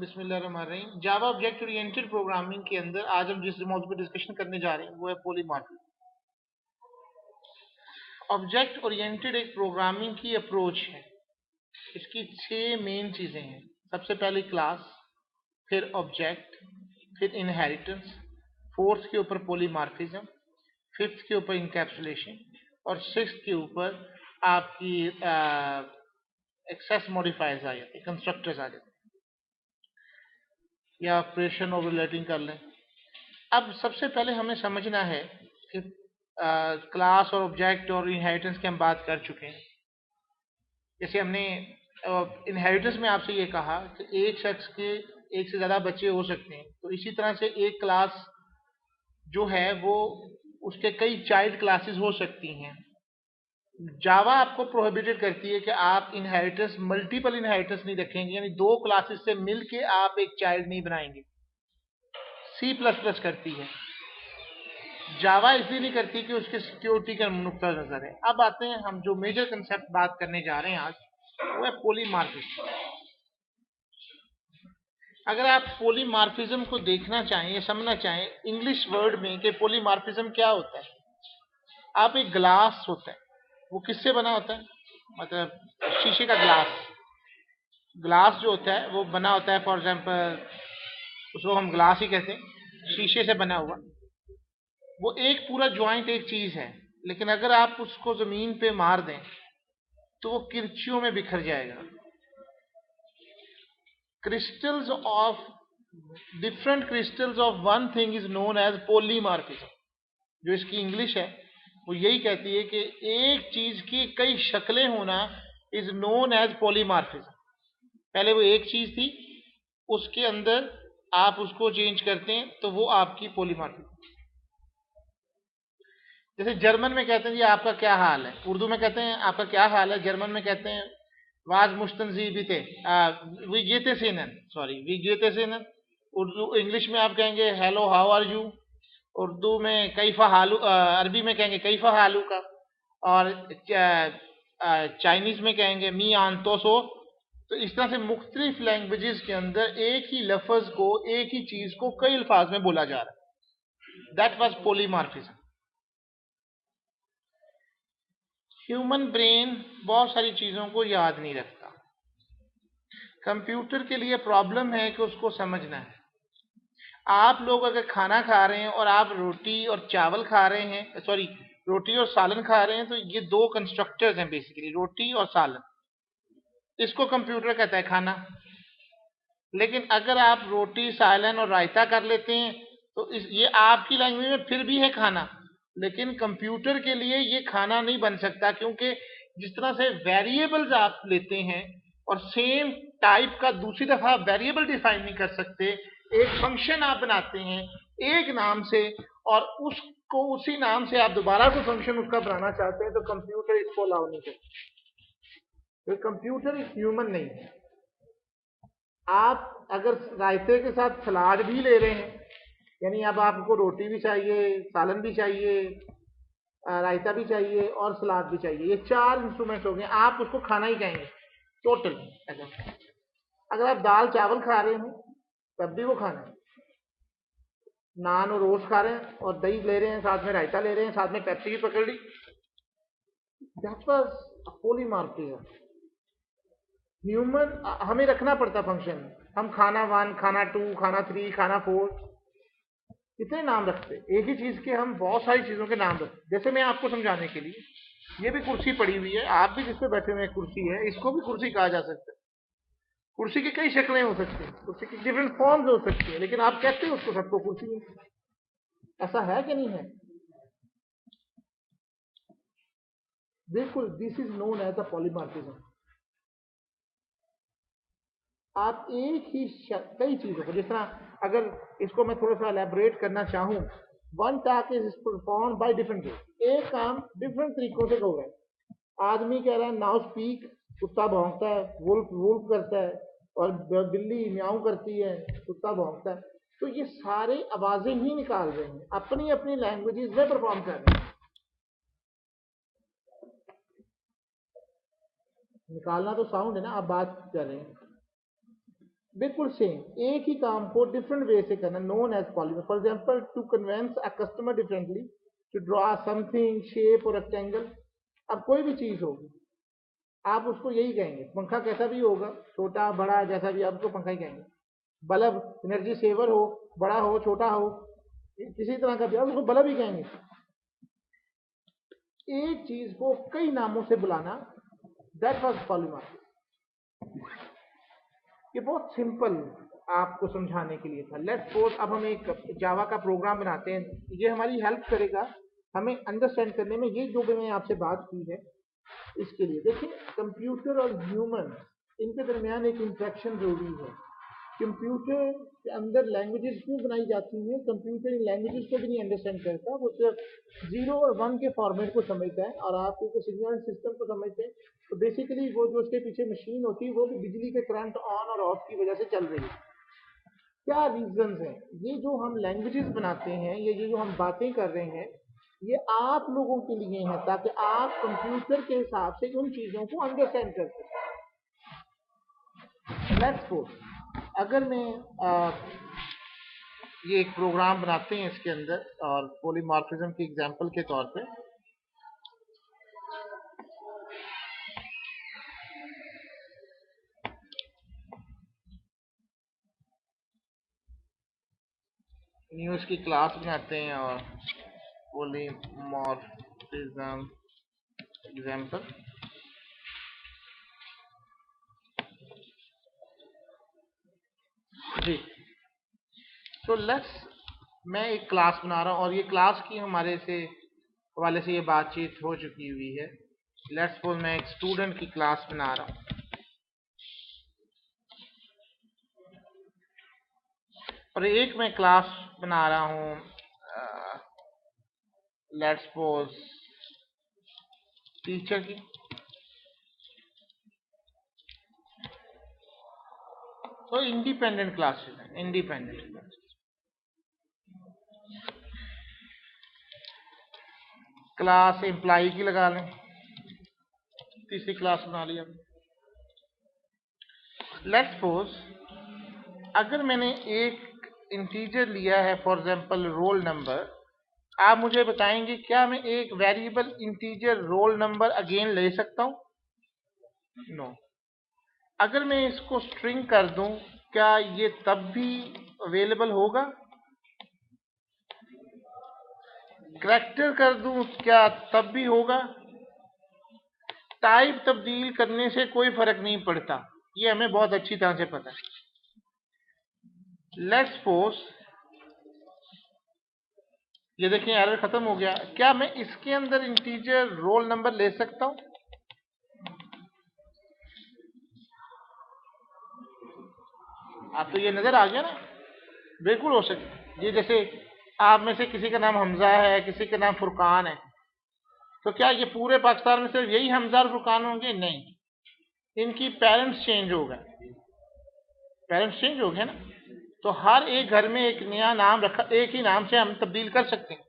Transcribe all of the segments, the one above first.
बिस्मिल्लाहिर्रहमानिर्रहीम। जावा object oriented programming के अंदर आज हम जिस मौजूद पर डिस्कशन करने जा रहे हैं वो है पॉलीमॉर्फिज्म। ऑब्जेक्ट ओरिएंटेड एक प्रोग्रामिंग की अप्रोच है। इसकी 6 मेन चीजें हैं। सबसे पहले क्लास, फिर ऑब्जेक्ट, फिर इनहेरिटेंस, फोर्थ के ऊपर पॉलीमॉर्फिज्म, फिफ्थ के ऊपर इंकैप्सुलेशन और सिक्स्थ के ऊपर आपकी एक्सेस मॉडिफायर्स आ जाते हैं, कंस्ट्रक्टर्स आ जाते हैं, या ऑपरेशन ओवरलैपिंग कर लें। अब सबसे पहले हमें समझना है कि क्लास और ऑब्जेक्ट और इनहेरिटेंस की हम बात कर चुके हैं। जैसे हमने इनहेरिटेंस में आपसे ये कहा कि एक शख्स के एक से ज़्यादा बच्चे हो सकते हैं, तो इसी तरह से एक क्लास जो है वो उसके कई चाइल्ड क्लासेस हो सकती हैं। जावा आपको प्रोहिबिटेड करती है कि आप इनहेरिटेंस, मल्टीपल इनहेरिटेंस नहीं रखेंगे, यानी 2 क्लासेस से मिलके आप एक चाइल्ड नहीं बनाएंगे। C++ करती है, जावा इसलिए नहीं करती कि उसके सिक्योरिटी का नुक्ता नजर है। अब आते हैं हम जो मेजर कंसेप्ट बात करने जा रहे हैं आज, वो है पॉलीमॉर्फिज्म। अगर आप पॉलीमॉर्फिज्म को देखना चाहें या समझना चाहें इंग्लिश वर्ड में कि पॉलीमॉर्फिज्म क्या होता है, आप एक ग्लास होता है, वो किससे बना होता है? मतलब शीशे का ग्लास, ग्लास जो होता है वो बना होता है, फॉर एग्जाम्पल उसको हम ग्लास ही कहते हैं, शीशे से बना हुआ। वो एक पूरा ज्वाइंट एक चीज है, लेकिन अगर आप उसको जमीन पे मार दें तो वो किरचियों में बिखर जाएगा। Crystals of different crystals of one thing is known as polymorphism. जो इसकी इंग्लिश है वो यही कहती है कि एक चीज की कई शक्लें होना इज नोन एज पॉलीमॉर्फिज्म। पहले वो एक चीज थी, उसके अंदर आप उसको चेंज करते हैं तो वो आपकी पॉलीमॉर्फिज्म। जैसे जर्मन में कहते हैं जी आपका क्या हाल है, उर्दू में कहते हैं आपका क्या हाल है, जर्मन में कहते हैं वाज मुश्तनजी बीते विजेते सेनन, सॉरी विजेते सेनन। उर्दू इंग्लिश में आप कहेंगे hello how are you, Urdu में कैफा हालू, अरबी में कहेंगे कैफा हालू का, और चाइनीज में कहेंगे मी आंतो सो। तो इस तरह से मुख्तलिफ लैंग्वेजेस के अंदर एक ही लफ्ज को, एक ही चीज को कई अल्फाज में बोला जा रहा है। That was polymorphism. Human brain बहुत सारी चीजों को याद नहीं रखता। कंप्यूटर के लिए प्रॉब्लम है कि उसको समझना है। आप लोग अगर खाना खा रहे हैं और आप रोटी और चावल खा रहे हैं, सॉरी रोटी और सालन खा रहे हैं, तो ये 2 कंस्ट्रक्टर्स हैं बेसिकली, रोटी और सालन। इसको कंप्यूटर कहता है खाना। लेकिन अगर आप रोटी, सालन और रायता कर लेते हैं तो ये आपकी लैंग्वेज में फिर भी है खाना, लेकिन कंप्यूटर के लिए ये खाना नहीं बन सकता, क्योंकि जिस तरह से वेरिएबल्स आप लेते हैं और सेम टाइप का दूसरी दफा वेरिएबल डिफाइन नहीं कर सकते, एक फंक्शन आप बनाते हैं एक नाम से और उसको उसी नाम से आप दोबारा कोई फंक्शन उसका बनाना चाहते हैं, तो कंप्यूटर इसको अलाउ नहीं करता। तो कंप्यूटर एक ह्यूमन नहीं है। आप अगर रायते के साथ सलाद भी ले रहे हैं, यानी अब आपको रोटी भी चाहिए, सालन भी चाहिए, रायता भी चाहिए और सलाद भी चाहिए, ये 4 इंस्ट्रूमेंट्स हो गए, आप उसको खाना ही कहेंगे टोटल। अगर आप दाल चावल खा रहे हैं तब भी वो खाना है। नान और रोस्ट खा रहे हैं और दही ले रहे हैं, साथ में रायता ले रहे हैं, साथ में पेप्सी भी पकड़ ली, दैट वाज पॉलीमॉर्फिज्म। ह्यूमन हमें रखना पड़ता फंक्शन, हम खाना 1, खाना 2, खाना 3, खाना 4, कितने नाम रखते, एक ही चीज के हम बहुत सारी चीजों के नाम रखते। जैसे मैं आपको समझाने के लिए, ये भी कुर्सी पड़ी हुई है, आप भी जिस पे बैठे हुए कुर्सी है, इसको भी कुर्सी कहा जा सकता है। कुर्सी की कई शक्लें हो सकती हैं, कुर्सी की डिफरेंट फॉर्म्स हो सकती है, लेकिन आप कहते हो उसको सबको कुर्सी है। ऐसा है कि नहीं है? बिल्कुल, this is known as the polymorphism. आप एक ही कई चीजों को, जिस तरह अगर इसको मैं थोड़ा सा एलैबोरेट करना चाहूं, one task is perform by different way, एक काम डिफरेंट तरीकों से हो रहा है। आदमी कह रहा है नाउ स्पीक, कुत्ता भौंकता है, वुल्फ वुल्फ करता है, और बिल्ली म्याऊं करती है, कुत्ता भौंकता है। तो ये सारे आवाजें ही निकाल रहे हैं, अपनी अपनी लैंग्वेजेस में परफॉर्म कर रहे हैं। निकालना तो साउंड है ना, आप बात कर रहे हैं। बिल्कुल सेम एक ही काम को डिफरेंट वे से करना, known as polymer. For example to convince a customer differently to draw something shape और रेक्टेंगल। अब कोई भी चीज होगी आप उसको यही कहेंगे, पंखा कैसा भी होगा, छोटा बड़ा जैसा भी, आप उसको पंखा ही कहेंगे। बल्ब एनर्जी सेवर हो, बड़ा हो छोटा हो, किसी तरह का भी आप उसको बल्ब ही कहेंगे। एक चीज को कई नामों से बुलाना, दैट वाज पॉलीमर। ये बहुत सिंपल आपको समझाने के लिए था। लेट्स सपोज अब हम एक जावा का प्रोग्राम बनाते हैं, ये हमारी हेल्प करेगा हमें अंडरस्टैंड करने में। ये जो भी मैंने आपसे बात की है इसके लिए देखिए, कंप्यूटर और ह्यूमन इनके दरमियान एक इंटरेक्शन जरूरी है। कंप्यूटर के अंदर लैंग्वेजेस क्यों बनाई जाती हैं? कंप्यूटर इन लैंग्वेजेस को भी नहीं अंडरस्टैंड करता, वो सिर्फ 0 और 1 के फॉर्मेट को समझता है और आप उसको सिग्नल सिस्टम को समझते हैं। तो बेसिकली वो जो उसके पीछे मशीन होती है वो भी बिजली के करंट ऑन और ऑफ की वजह से चल रही है। क्या रीजंस हैं? ये जो हम लैंग्वेजेस बनाते हैं, ये जो हम बातें कर रहे हैं, ये आप लोगों के लिए है ताकि आप कंप्यूटर के हिसाब से उन चीजों को अंडरस्टैंड कर सकें। लेट्स सपोज अगर मैं ये एक प्रोग्राम बनाते हैं इसके अंदर, और पॉलीमॉर्फिज्म की एग्जांपल के तौर पे न्यूज की क्लास बनाते हैं और पॉलीमॉर्फिज्म एग्जांपल। जी, तो लेट्स मैं एक क्लास बना रहा हूँ और ये क्लास की हमारे से हवाले से ये बातचीत हो चुकी हुई है। लेट्स सपोज मैं एक स्टूडेंट की क्लास बना रहा हूँ और एक मैं क्लास बना रहा हूँ लेट्स सपोज टीचर की। तो इंडिपेंडेंट क्लासेस हैं, इंडिपेंडेंट क्लासेस। क्लास एम्प्लॉय की लगा लें, तीसरी क्लास बना लिया। लेट्स सपोज अगर मैंने एक इंटीजर लिया है, फॉर एग्जांपल रोल नंबर, आप मुझे बताएंगे क्या मैं एक variable integer roll number again ले सकता हूं? नो। अगर मैं इसको स्ट्रिंग कर दूं क्या ये तब भी अवेलेबल होगा? कैरेक्टर कर दूं क्या तब भी होगा? टाइप तब्दील करने से कोई फर्क नहीं पड़ता, ये हमें बहुत अच्छी तरह से पता है। लेट्स सपोज ये देखें एरर खत्म हो गया। क्या मैं इसके अंदर इंटीजर रोल नंबर ले सकता हूं? आप तो ये नजर आ गया ना, बिल्कुल हो सकता। ये जैसे आप में से किसी का नाम हमजा है, किसी का नाम फुरकान है, तो क्या ये पूरे पाकिस्तान में सिर्फ यही हमजा और फुरकान होंगे? नहीं, इनकी पेरेंट्स चेंज हो गए, पेरेंट्स चेंज हो गए ना, तो हर एक घर में एक नया नाम रखा, एक ही नाम से हम तब्दील कर सकते हैं।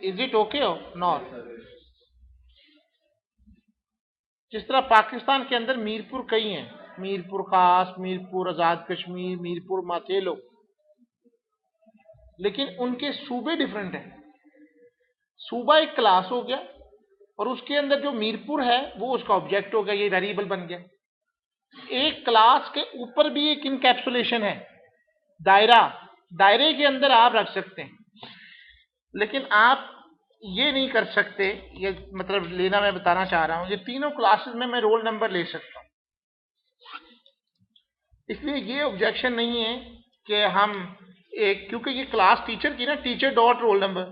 इज इट ओके हो नॉट? जिस तरह पाकिस्तान के अंदर मीरपुर कई हैं, मीरपुर खास, मीरपुर आजाद कश्मीर, मीरपुर माथेलो, लेकिन उनके सूबे डिफरेंट हैं। सूबा एक क्लास हो गया और उसके अंदर जो मीरपुर है वो उसका ऑब्जेक्ट हो गया, ये वेरिएबल बन गया। एक क्लास के ऊपर भी एक इनकैप्सुलेशन है, दायरा, दायरे के अंदर आप रख सकते हैं, लेकिन आप ये नहीं कर सकते। ये मतलब लेना मैं बताना चाह रहा हूं, ये तीनों क्लासेस में मैं रोल नंबर ले सकता हूं। इसलिए ये ऑब्जेक्शन नहीं है कि हम एक, क्योंकि ये क्लास टीचर की ना, teacher dot roll number,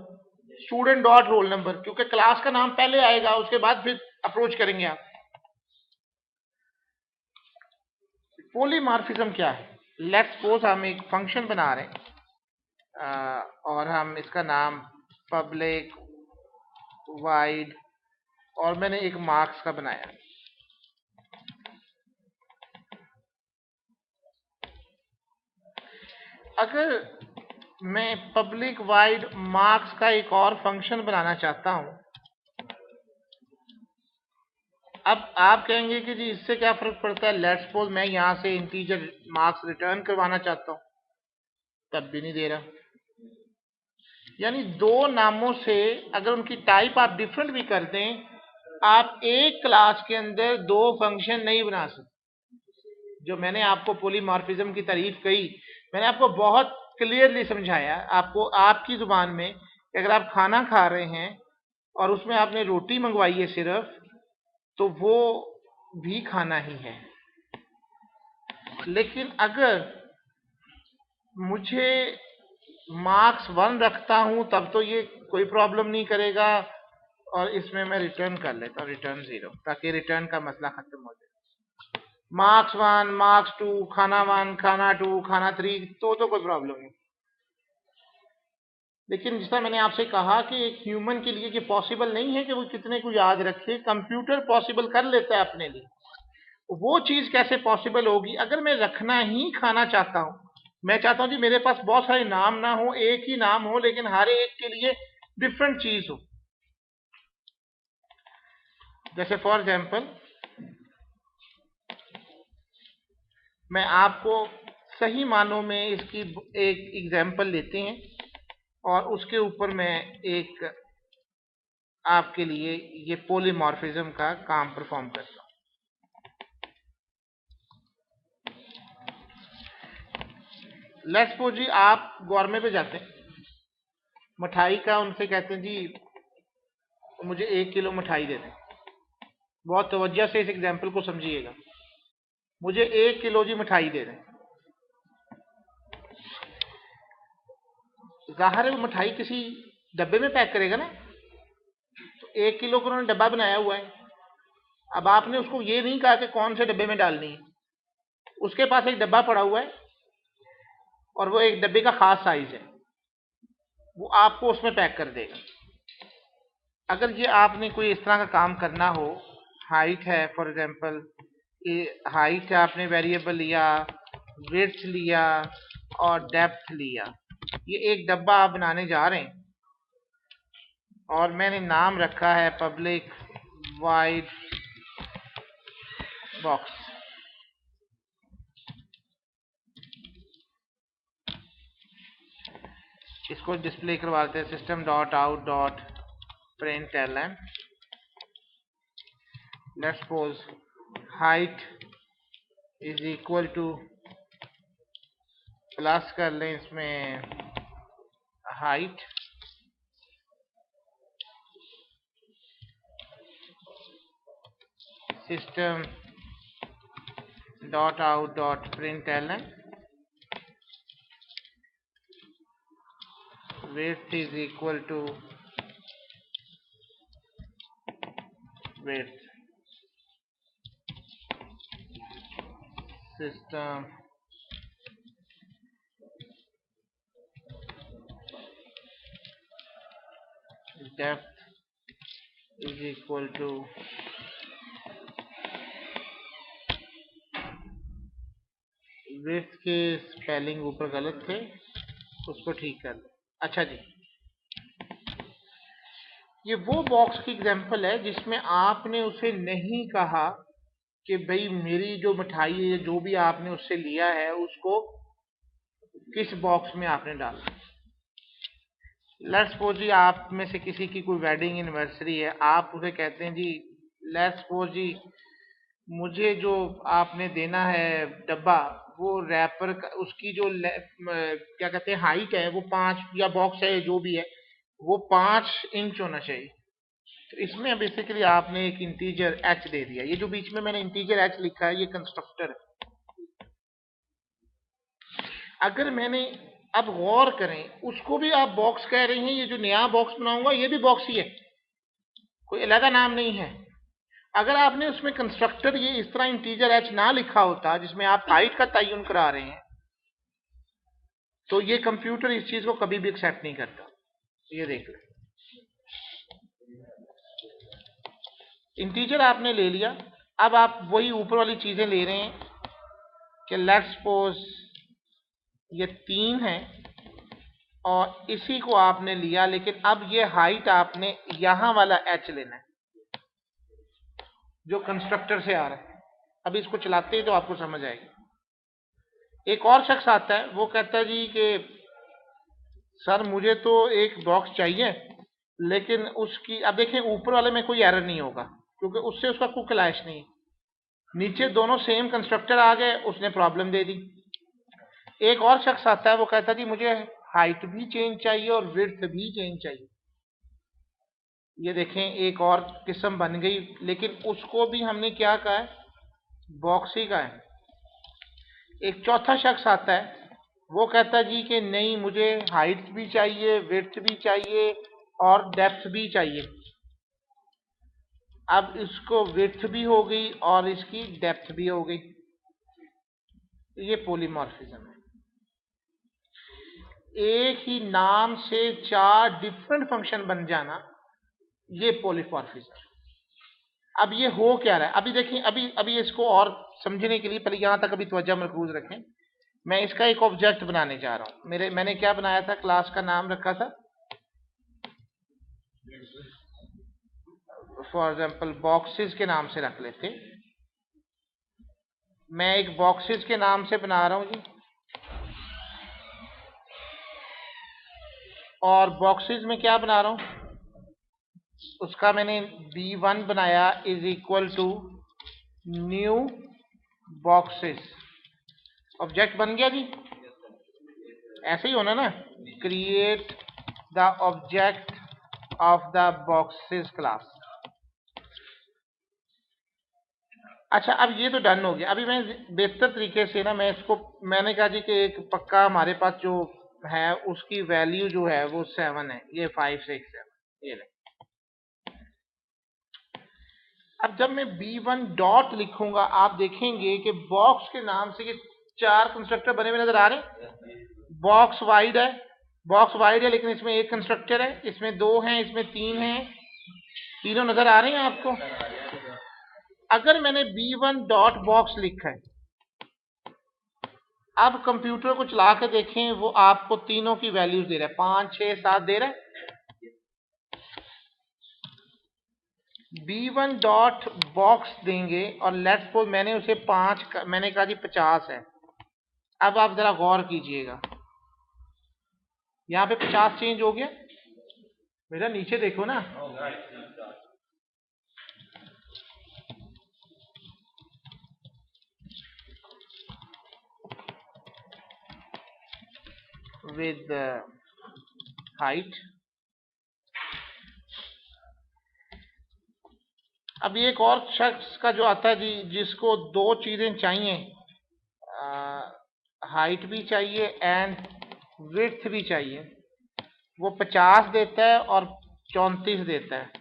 student dot roll number, क्योंकि क्लास का नाम पहले आएगा, उसके बाद फिर अप्रोच करेंगे आप। पॉलीमॉर्फिज्म क्या है? लेट्स सपोज हम एक फंक्शन बना रहे हैं और हम इसका नाम पब्लिक वाइड, और मैंने एक मार्क्स का बनाया। अगर मैं पब्लिक वाइड मार्क्स का एक और फंक्शन बनाना चाहता हूं, अब आप कहेंगे कि जी इससे क्या फर्क पड़ता है, लेट्स सपोज मैं यहाँ से इंटीजर मार्क्स रिटर्न करवाना चाहता हूँ, तब भी नहीं दे रहा। यानी दो नामों से अगर उनकी टाइप आप डिफरेंट भी कर दें, आप एक क्लास के अंदर दो फंक्शन नहीं बना सकते। जो मैंने आपको पॉलीमॉर्फिज्म की तारीफ कही, मैंने आपको बहुत क्लियरली समझाया आपको आपकी जुबान में कि अगर आप खाना खा रहे हैं और उसमें आपने रोटी मंगवाई है सिर्फ, तो वो भी खाना ही है। लेकिन अगर मुझे मार्क्स 1 रखता हूं तब तो ये कोई प्रॉब्लम नहीं करेगा, और इसमें मैं रिटर्न कर लेता हूँ रिटर्न 0, ताकि रिटर्न का मसला खत्म हो जाए। मार्क्स 1, मार्क्स 2, खाना 1, खाना 2, खाना 3 तो कोई प्रॉब्लम नहीं। लेकिन जिस तरह मैंने आपसे कहा कि एक ह्यूमन के लिए ये पॉसिबल नहीं है कि वो कितने को याद रखे, कंप्यूटर पॉसिबल कर लेता है अपने लिए। वो चीज कैसे पॉसिबल होगी अगर मैं रखना ही खाना चाहता हूं। मैं चाहता हूं जी मेरे पास बहुत सारे नाम ना हो, एक ही नाम हो, लेकिन हर एक के लिए डिफरेंट चीज हो। जैसे फॉर एग्जाम्पल मैं आपको सही मानों में इसकी एक एग्जाम्पल लेते हैं और उसके ऊपर मैं एक आपके लिए ये पॉलीमॉर्फिज्म का काम परफॉर्म करता हूं। लेट्स सपोज जी आप गौरमे पे जाते हैं, मिठाई का उनसे कहते हैं जी मुझे 1 किलो मिठाई दे दें। बहुत तवज्जो से इस एग्जाम्पल को समझिएगा। मुझे 1 किलो जी मिठाई दे दें। जाहिर है वो मिठाई किसी डब्बे में पैक करेगा ना, तो 1 किलो का उन्होंने डब्बा बनाया हुआ है। अब आपने उसको ये नहीं कहा कि कौन से डब्बे में डालनी है, उसके पास एक डब्बा पड़ा हुआ है और वो एक डब्बे का खास साइज है, वो आपको उसमें पैक कर देगा। अगर ये आपने कोई इस तरह का काम करना हो, हाइट है फॉर एग्जांपल, ये हाइट आपने वेरिएबल लिया, विड्थ लिया और डेप्थ लिया, ये एक डब्बा आप बनाने जा रहे हैं और मैंने नाम रखा है पब्लिक वाइड बॉक्स। इसको डिस्प्ले करवाते हैं system dot out dot println। Let's suppose height is equal to, plus कर लें इसमें height system dot out dot println width is equal to width system depth is equal to width के spelling ऊपर गलत थे, उसको ठीक कर लो। अच्छा जी, ये वो बॉक्स की एग्जांपल है जिसमें आपने उसे नहीं कहा कि भाई मेरी जो मिठाई है जो भी आपने उससे लिया है उसको किस बॉक्स में आपने डाला। लेट्स सपोज जी आप में से किसी की कोई वेडिंग एनिवर्सरी है, आप उसे कहते हैं जी लेट्स सपोज जी मुझे जो आपने देना है डब्बा, वो रैपर का उसकी जो क्या कहते हैं हाइट है वो 5, या बॉक्स है जो भी है वो 5 इंच होना चाहिए। तो इसमें बेसिकली आपने एक इंटीजर h दे दिया। ये जो बीच में मैंने इंटीजर h लिखा है ये कंस्ट्रक्टर है। अगर मैंने, अब गौर करें, उसको भी आप बॉक्स कह रहे हैं, ये जो नया बॉक्स बनाऊंगा ये भी बॉक्स ही है, कोई अलग नाम नहीं है। अगर आपने उसमें कंस्ट्रक्टर ये इस तरह इंटीजर h ना लिखा होता जिसमें आप हाइट का तयन करा रहे हैं, तो ये कंप्यूटर इस चीज को कभी भी एक्सेप्ट नहीं करता। ये देख लें, इंटीजर आपने ले लिया, अब आप वही ऊपर वाली चीजें ले रहे हैं कि लेट्स सपोज ये 3 है और इसी को आपने लिया, लेकिन अब ये हाइट आपने यहां वाला h लेना है। जो कंस्ट्रक्टर से आ रहा है। अब इसको चलाते हैं तो आपको समझ आएगी। एक और शख्स आता है, वो कहता है जी कि सर मुझे तो एक बॉक्स चाहिए, लेकिन उसकी, अब देखें ऊपर वाले में कोई एरर नहीं होगा क्योंकि उससे उसका कोई क्लैश नहीं है। नीचे दोनों सेम कंस्ट्रक्टर आ गए, उसने प्रॉब्लम दे दी। एक और शख्स आता है, वो कहता है जी मुझे हाइट भी चेंज चाहिए और विड्थ भी चेंज चाहिए। ये देखें एक और किस्म बन गई, लेकिन उसको भी हमने क्या कहा है, बॉक्स ही का है। एक चौथा शख्स आता है, वो कहता है जी कि नहीं मुझे हाइट भी चाहिए, विड्थ भी चाहिए और डेप्थ भी चाहिए। अब इसको विड्थ भी हो गई और इसकी डेप्थ भी हो गई। ये पॉलीमॉर्फिज्म है। एक ही नाम से 4 डिफरेंट फंक्शन बन जाना, ये पॉलीमॉर्फिज्म। अब ये हो क्या रहा है, अभी देखिए, अभी इसको और समझने के लिए पहले यहां तक अभी तवज्जो मरकूज रखें। मैं इसका एक ऑब्जेक्ट बनाने जा रहा हूं। मैंने क्या बनाया था, क्लास का नाम रखा था फॉर एग्जाम्पल बॉक्सेस के नाम से रख लेते। मैं एक बॉक्सेस के नाम से बना रहा हूं जी, और बॉक्सेस में क्या बना रहा हूं, उसका मैंने B1 बनाया is equal to new boxes. Object बन गया जी, ऐसे ही होना ना, create the object of the boxes class. अच्छा, अब ये तो डन हो गया। अभी मैं बेहतर तरीके से ना, मैं इसको, मैंने कहा जी कि एक पक्का हमारे पास जो है उसकी वैल्यू जो है वो 7 है, ये 5 6 7, ये ले। अब जब मैं B1 डॉट लिखूंगा, आप देखेंगे कि बॉक्स के नाम से ये 4 कंस्ट्रक्टर बने हुए नजर आ रहे हैं। बॉक्स वाइड है, बॉक्स वाइड है, लेकिन इसमें एक कंस्ट्रक्टर है, इसमें 2 हैं, इसमें 3 हैं, तीनों नजर आ रहे हैं आपको। अगर मैंने B1 डॉट बॉक्स लिखा है, अब कंप्यूटर को चला के देखें, वो आपको तीनों की वैल्यूज दे रहा है, 5 6 7 दे रहा है। B1 डॉट बॉक्स देंगे और लेट्स सपोज मैंने उसे 5, मैंने कहा जी 50 है। अब आप जरा गौर कीजिएगा, यहां पे 50 चेंज हो गया। बेटा नीचे देखो ना, विद हाइट। अब एक और शख्स का जो आता है जी, जिसको 2 चीजें चाहिए, हाइट भी चाहिए एंड विड्थ भी चाहिए, वो 50 देता है और 34 देता है।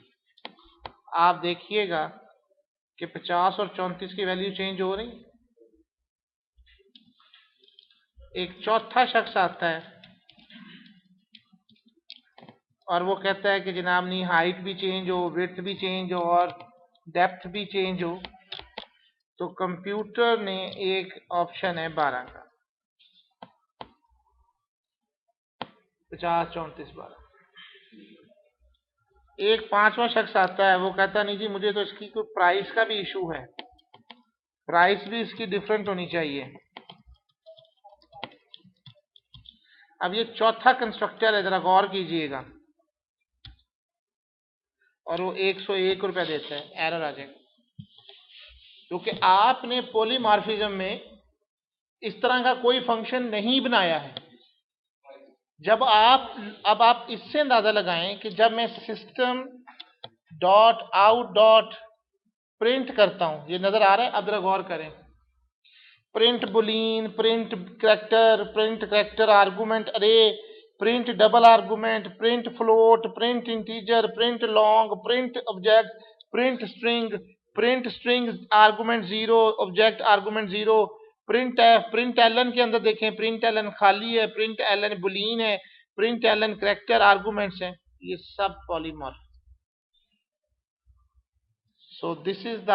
आप देखिएगा कि 50 और 34 की वैल्यू चेंज हो रही। एक चौथा शख्स आता है और वो कहता है कि जनाब नहीं, हाइट भी चेंज हो, विड्थ भी चेंज हो और डेप्थ भी चेंज हो। तो कंप्यूटर ने एक ऑप्शन है 12 का, 50 34 12। एक पांचवा शख्स आता है, वो कहता नहीं जी मुझे तो इसकी कोई प्राइस का भी इशू है, प्राइस भी इसकी डिफरेंट होनी चाहिए। अब ये चौथा कंस्ट्रक्टर है, जरा गौर कीजिएगा, और वो 101 रुपया देता है, एरर आ जाएगा क्योंकि आपने पॉलीमॉर्फिज्म में इस तरह का कोई फंक्शन नहीं बनाया है। जब आप इससे अंदाजा लगाएं कि जब मैं system dot out dot print करता हूं, ये नजर आ रहा है, अब जरा गौर करें, print boolean, print character argument array, print double argument, print float, print integer, print long, print object, print string argument 0, object argument 0, print F, print ln के अंदर देखें, प्रिंट एलन खाली है, प्रिंट एलन बुलियन है, print ln character arguments हैं, ये सब polymorph. So this is the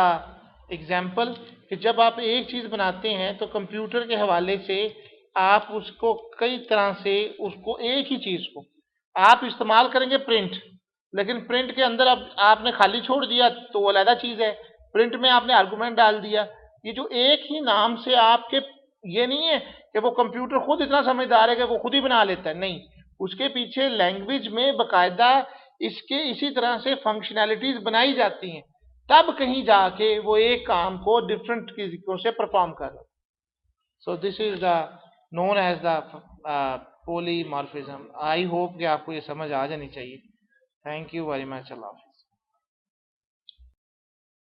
example कि जब आप एक चीज बनाते हैं तो कंप्यूटर के हवाले से आप उसको कई तरह से, उसको एक ही चीज को आप इस्तेमाल करेंगे प्रिंट, लेकिन प्रिंट के अंदर अब आपने खाली छोड़ दिया तो वो अलग चीज है। प्रिंट में आपने आर्गुमेंट डाल दिया। ये जो एक ही नाम से आपके, ये नहीं है कि वो कंप्यूटर खुद इतना समझदार है कि वो खुद ही बना लेता है, नहीं, उसके पीछे लैंग्वेज में बकायदा इसके इसी तरह से फंक्शनैलिटीज बनाई जाती हैं, तब कहीं जाके वो एक काम को डिफरेंट तरीकों से परफॉर्म कर रहा है। So this is the known as the polymorphism. I hope कि आपको ये समझ आ जानी चाहिए। Thank you very much. Allah.